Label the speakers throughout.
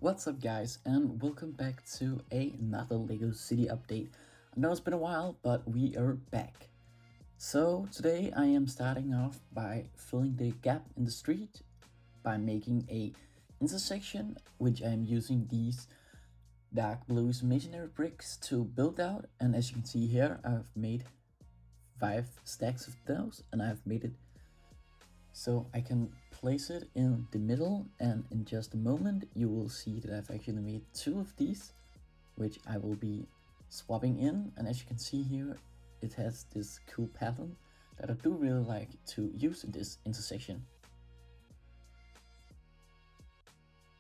Speaker 1: What's up guys, and welcome back to another LEGO City update. I know it's been a while, but we are back. So today I am starting off by filling the gap in the street by making a intersection, which I am using these dark blue masonry bricks to build out. And as you can see here, I've made 5 stacks of those, and I've made it so I can place it in the middle, and in just a moment you will see that I've actually made 2 of these, which I will be swapping in. And as you can see here, it has this cool pattern that I do really like to use in this intersection.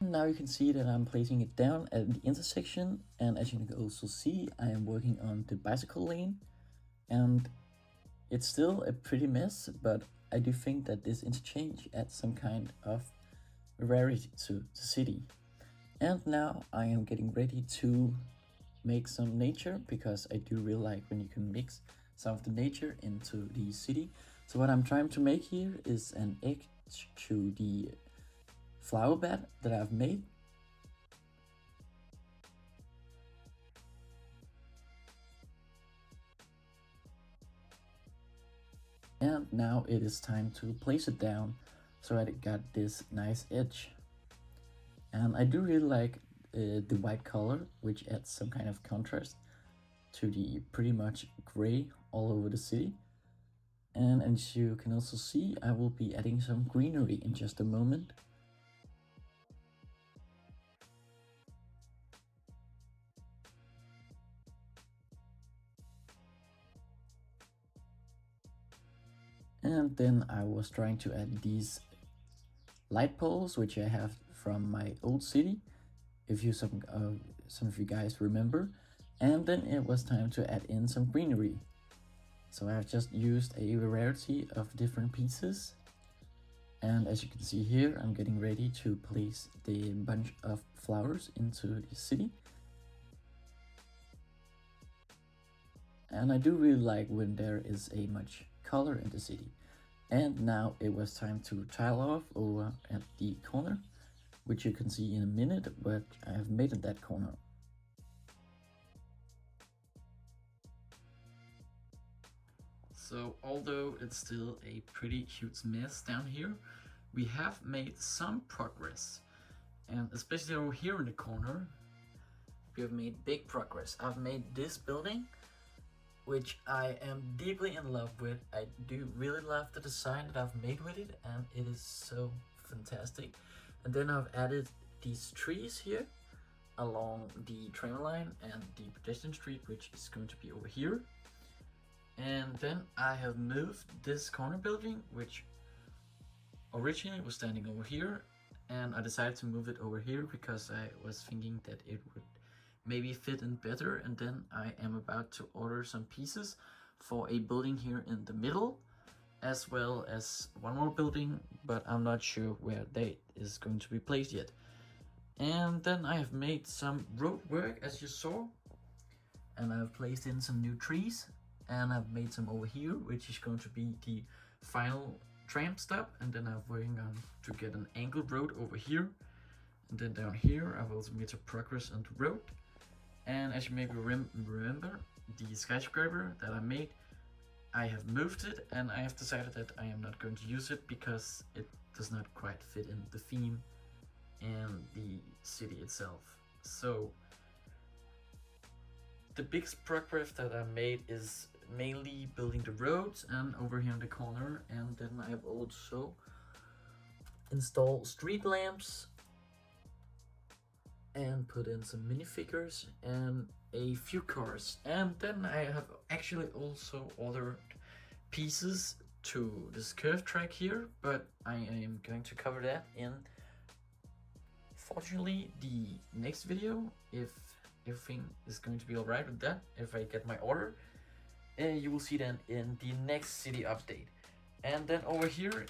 Speaker 1: Now you can see that I'm placing it down at the intersection, and as you can also see, I am working on the bicycle lane, and it's still a pretty mess, but I do think that this interchange adds some kind of rarity to the city. And now I am getting ready to make some nature, because I do really like when you can mix some of the nature into the city. So what I'm trying to make here is an edge to the flower bed that I've made. And now it is time to place it down so that it got this nice edge. And I do really like the white color, which adds some kind of contrast to the pretty much gray all over the city. And as you can also see, I will be adding some greenery in just a moment. And then I was trying to add these light poles, which I have from my old city, if you some of you guys remember. And then it was time to add in some greenery. So I have just used a variety of different pieces. And as you can see here, I'm getting ready to place the bunch of flowers into the city. And I do really like when there is a much color in the city. And now it was time to tile off over at the corner, which you can see in a minute, but I have made it that corner. So although it's still a pretty huge mess down here, we have made some progress. And especially over here in the corner, we have made big progress. I've made this building, which I am deeply in love with. I do really love the design that I've made with it, and it is so fantastic. And then I've added these trees here along the train line and the pedestrian street, which is going to be over here. And then I have moved this corner building, which originally was standing over here, and I decided to move it over here because I was thinking that it would maybe fit in better. And then I am about to order some pieces for a building here in the middle, as well as one more building, but I'm not sure where that is going to be placed yet. And then I have made some road work, as you saw, and I've placed in some new trees, and I've made some over here, which is going to be the final tram stop. And then I'm working on to get an angled road over here, and then down here I've also made some progress on the road. And as you maybe remember, the skyscraper that I made, I have moved it, and I have decided that I am not going to use it because it does not quite fit in the theme and the city itself. So the biggest progress that I made is mainly building the roads and over here in the corner. And then I have also installed street lamps and put in some minifigures and a few cars. And then I have actually also ordered pieces to this curved track here, but I am going to cover that in, fortunately, the next video, if everything is going to be alright with that, if I get my order. You will see then in the next city update. And then over here,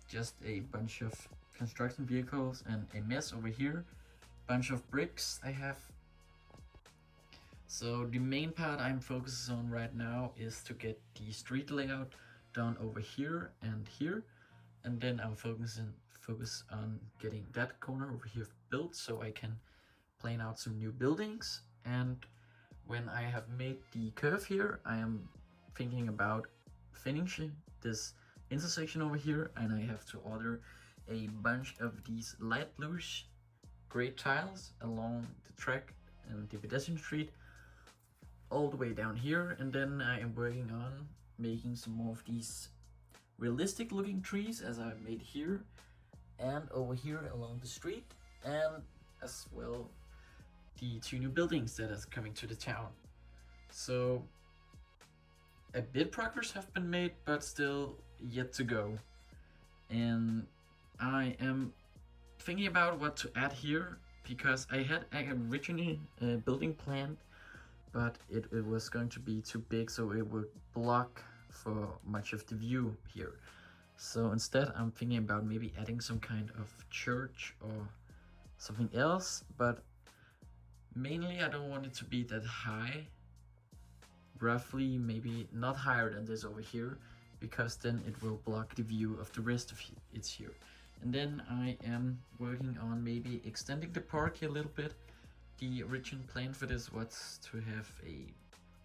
Speaker 1: just a bunch of construction vehicles and a mess over here. Bunch of bricks I have. So the main part I'm focusing on right now is to get the street layout done over here and here, and then I'm focusing focus on getting that corner over here built so I can plan out some new buildings. And when I have made the curve here, I am thinking about finishing this intersection over here, and I have to order a bunch of these light bluish gray tiles along the track and the pedestrian street all the way down here. And then I am working on making some more of these realistic looking trees as I made here and over here along the street, and as well the 2 new buildings that is coming to the town. So a bit progress have been made, but still yet to go. And I am thinking about what to add here, because I had originally a building planned, but it was going to be too big, so it would block for much of the view here. So instead I'm thinking about maybe adding some kind of church or something else, but mainly I don't want it to be that high. Roughly maybe not higher than this over here, because then it will block the view of the rest of it here. And then I am working on maybe extending the park here a little bit. The original plan for this was to have a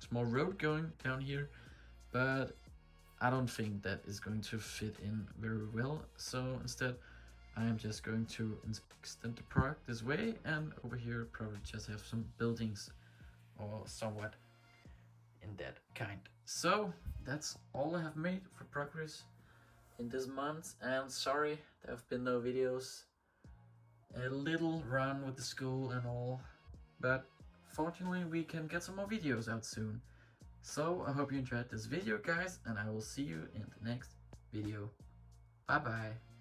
Speaker 1: small road going down here, but I don't think that is going to fit in very well. So instead I am just going to extend the park this way, and over here probably just have some buildings or somewhat in that kind. So that's all I have made for progress in this month, and sorry there have been no videos. A little run with the school and all, but fortunately we can get some more videos out soon. So I hope you enjoyed this video, guys, and I will see you in the next video. Bye bye.